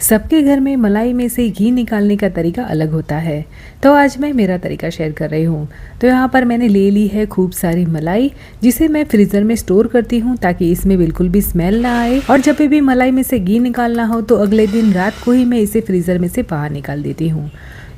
सबके घर में मलाई में से घी निकालने का तरीका अलग होता है। तो आज मैं मेरा तरीका शेयर कर रही हूँ। तो यहाँ पर मैंने ले ली है खूब सारी मलाई, जिसे मैं फ्रीज़र में स्टोर करती हूँ ताकि इसमें बिल्कुल भी स्मेल ना आए। और जब भी मलाई में से घी निकालना हो तो अगले दिन रात को ही मैं इसे फ्रीज़र में से बाहर निकाल देती हूँ।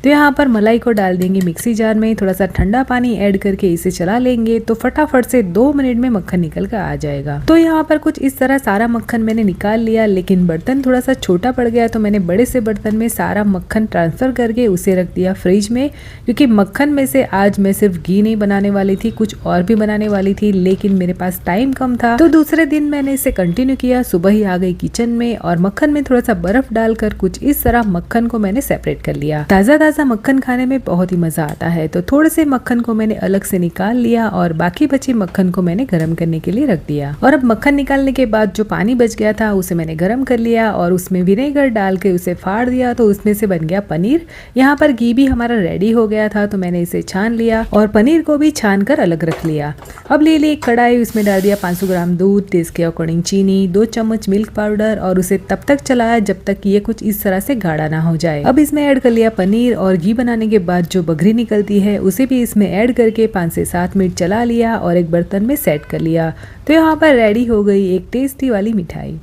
तो यहाँ पर मलाई को डाल देंगे मिक्सी जार में, थोड़ा सा ठंडा पानी ऐड करके इसे चला लेंगे तो फटाफट से 2 मिनट में मक्खन निकल कर आ जाएगा। तो यहाँ पर कुछ इस तरह सारा मक्खन मैंने निकाल लिया, लेकिन बर्तन थोड़ा सा छोटा पड़ गया तो मैंने बड़े से बर्तन में सारा मक्खन ट्रांसफर करके उसे रख दिया फ्रिज में, क्योंकि मक्खन में से आज मैं सिर्फ घी नहीं बनाने वाली थी, कुछ और भी बनाने वाली थी, लेकिन मेरे पास टाइम कम था। तो दूसरे दिन मैंने इसे कंटिन्यू किया। सुबह ही आ गई किचन में और मक्खन में थोड़ा सा बर्फ डालकर कुछ इस तरह मक्खन को मैंने सेपरेट कर लिया। ताजा मक्खन खाने में बहुत ही मजा आता है। तो थोड़े से मक्खन को मैंने अलग से निकाल लिया और बाकी बचे मक्खन को मैंने गरम करने के लिए रख दिया। और अब मक्खन निकालने के बाद जो पानी बच गया था उसे मैंने गरम कर लिया और उसमें विनेगर डाल के उसे फाड़ दिया, तो उसमें से बन गया पनीर। यहाँ पर घी भी हमारा रेडी हो गया था तो मैंने इसे छान लिया और पनीर को भी छान कर अलग रख लिया। अब ले ली एक कढ़ाई, उसमें डाल दिया 500 ग्राम दूध, टेस्ट के अकॉर्डिंग चीनी, 2 चम्मच मिल्क पाउडर और उसे तब तक चलाया जब तक ये कुछ इस तरह से गाढ़ा ना हो जाए। अब इसमें ऐड कर लिया पनीर और घी बनाने के बाद जो बघरी निकलती है उसे भी इसमें ऐड करके 5 से 7 मिनट चला लिया और एक बर्तन में सेट कर लिया। तो यहाँ पर रेडी हो गई एक टेस्टी वाली मिठाई।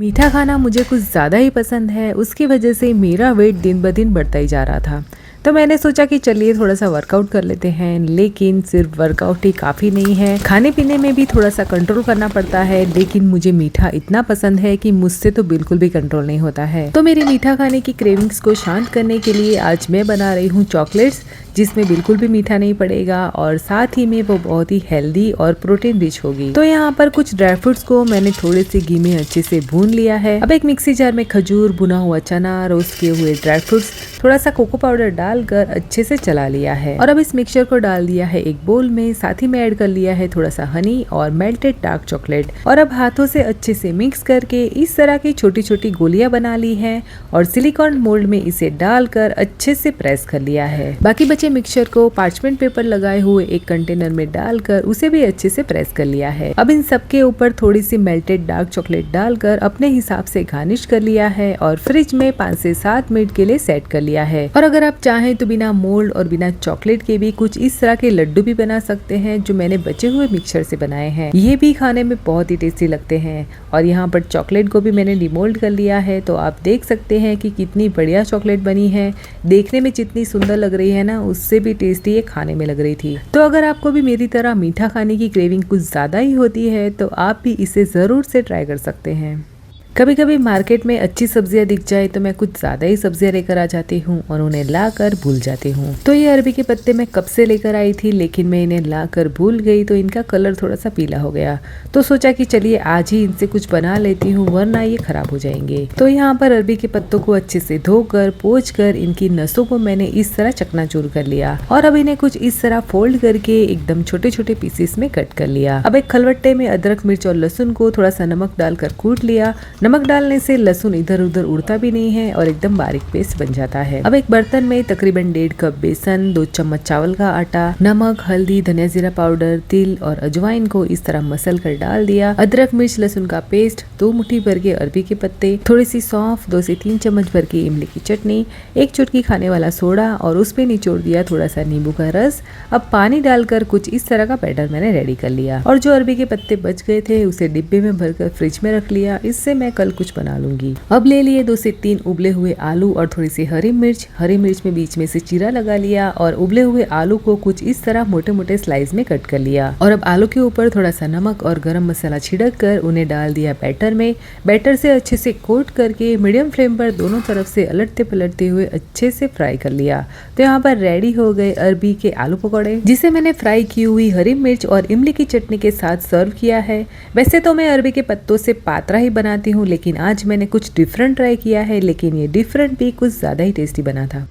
मीठा खाना मुझे कुछ ज़्यादा ही पसंद है, उसकी वजह से मेरा वेट दिन ब दिन बढ़ता ही जा रहा था। तो मैंने सोचा कि चलिए थोड़ा सा वर्कआउट कर लेते हैं, लेकिन सिर्फ वर्कआउट ही काफ़ी नहीं है, खाने पीने में भी थोड़ा सा कंट्रोल करना पड़ता है। लेकिन मुझे मीठा इतना पसंद है कि मुझसे तो बिल्कुल भी कंट्रोल नहीं होता है। तो मेरी मीठा खाने की क्रेविंग्स को शांत करने के लिए आज मैं बना रही हूँ चॉकलेट्स, जिसमें बिल्कुल भी मीठा नहीं पड़ेगा और साथ ही में वो बहुत ही हेल्दी और प्रोटीन रिच होगी। तो यहाँ पर कुछ ड्राई फ्रूट्स को मैंने थोड़े से घी में अच्छे से भून लिया है। अब एक मिक्सी जार में खजूर, भुना हुआ चना, रोस्ट किए हुए ड्राई फ्रूट्स, थोड़ा सा कोको पाउडर डालकर अच्छे से चला लिया है। और अब इस मिक्सचर को डाल दिया है एक बोल में, साथ ही में ऐड कर लिया है थोड़ा सा हनी और मेल्टेड डार्क चॉकलेट। और अब हाथों से अच्छे से मिक्स करके इस तरह की छोटी छोटी गोलियां बना ली है और सिलिकॉन मोल्ड में इसे डालकर अच्छे से प्रेस कर लिया है। बाकी बचे मिक्सचर को पार्चमेंट पेपर लगाए हुए एक कंटेनर में डालकर उसे भी अच्छे से प्रेस कर लिया है। अब इन सबके ऊपर थोड़ी सी मेल्टेड डार्क चॉकलेट डालकर अपने हिसाब से गार्निश कर लिया है और फ्रिज में 5 से 7 मिनट के लिए सेट कर लिया है। और अगर आप चाहें तो बिना मोल्ड और बिना चॉकलेट के भी कुछ इस तरह के लड्डू भी बना सकते हैं, जो मैंने बचे हुए मिक्सचर से बनाए हैं। ये भी खाने में बहुत ही टेस्टी लगते हैं। और यहाँ पर चॉकलेट को भी मैंने डिमोल्ड कर लिया है, तो आप देख सकते हैं कि कितनी बढ़िया चॉकलेट बनी है। देखने में जितनी सुंदर लग रही है ना, उससे भी टेस्टी ये खाने में लग रही थी। तो अगर आपको भी मेरी तरह मीठा खाने की क्रेविंग कुछ ज्यादा ही होती है तो आप भी इसे जरूर से ट्राई कर सकते हैं। कभी कभी मार्केट में अच्छी सब्जियां दिख जाए तो मैं कुछ ज़्यादा ही सब्जियां लेकर आ जाती हूँ और उन्हें लाकर भूल जाती हूँ। तो ये अरबी के पत्ते मैं कब से लेकर आई थी, लेकिन मैं इन्हें लाकर भूल गई तो इनका कलर थोड़ा सा पीला हो गया। तो सोचा कि चलिए आज ही इनसे कुछ बना लेती हूँ, वरना ये खराब हो जाएंगे। तो यहाँ पर अरबी के पत्तों को अच्छे से धोकर पोंछ कर इनकी नसों को मैंने इस तरह चकनाचूर कर लिया और अब इन्हें कुछ इस तरह फोल्ड करके एकदम छोटे छोटे पीसेस में कट कर लिया। अब एक खलबट्टे में अदरक, मिर्च और लहसुन को थोड़ा सा नमक डालकर कूट लिया। नमक डालने से लहसुन इधर उधर उड़ता भी नहीं है और एकदम बारीक पेस्ट बन जाता है। अब एक बर्तन में तकरीबन 1.5 कप बेसन, 2 चम्मच चावल का आटा, नमक, हल्दी, धनिया जीरा पाउडर, तिल और अजवाइन को इस तरह मसल कर डाल दिया। अदरक, मिर्च, लहसुन का पेस्ट, 2 मुट्ठी भर के अरबी के पत्ते, थोड़ी सी सौंफ, 2 से 3 चम्मच भर के इमली की चटनी, 1 चुटकी खाने वाला सोडा और उस पे निचोड़ दिया थोड़ा सा नींबू का रस। अब पानी डालकर कुछ इस तरह का बैटर मैंने रेडी कर लिया और जो अरबी के पत्ते बच गए थे उसे डिब्बे में भरकर फ्रिज में रख लिया। इससे मैं कल कुछ बना लूंगी। अब ले लिए 2 से 3 उबले हुए आलू और थोड़ी सी हरी मिर्च में बीच में से चीरा लगा लिया और उबले हुए आलू को कुछ इस तरह मोटे मोटे स्लाइस में कट कर लिया। और अब आलू के ऊपर थोड़ा सा नमक और गरम मसाला छिड़क कर उन्हें डाल दिया बैटर में। बैटर से अच्छे से कोट करके मीडियम फ्लेम पर दोनों तरफ से अलटते पलटते हुए अच्छे से फ्राई कर लिया। तो यहाँ पर रेडी हो गए अरबी के आलू पकौड़े, जिसे मैंने फ्राई की हुई हरी मिर्च और इमली की चटनी के साथ सर्व किया है। वैसे तो मैं अरबी के पत्तों से पातरा ही बनाती हूँ, लेकिन आज मैंने कुछ डिफरेंट ट्राई किया है, लेकिन ये डिफरेंट भी कुछ ज़्यादा ही टेस्टी बना था।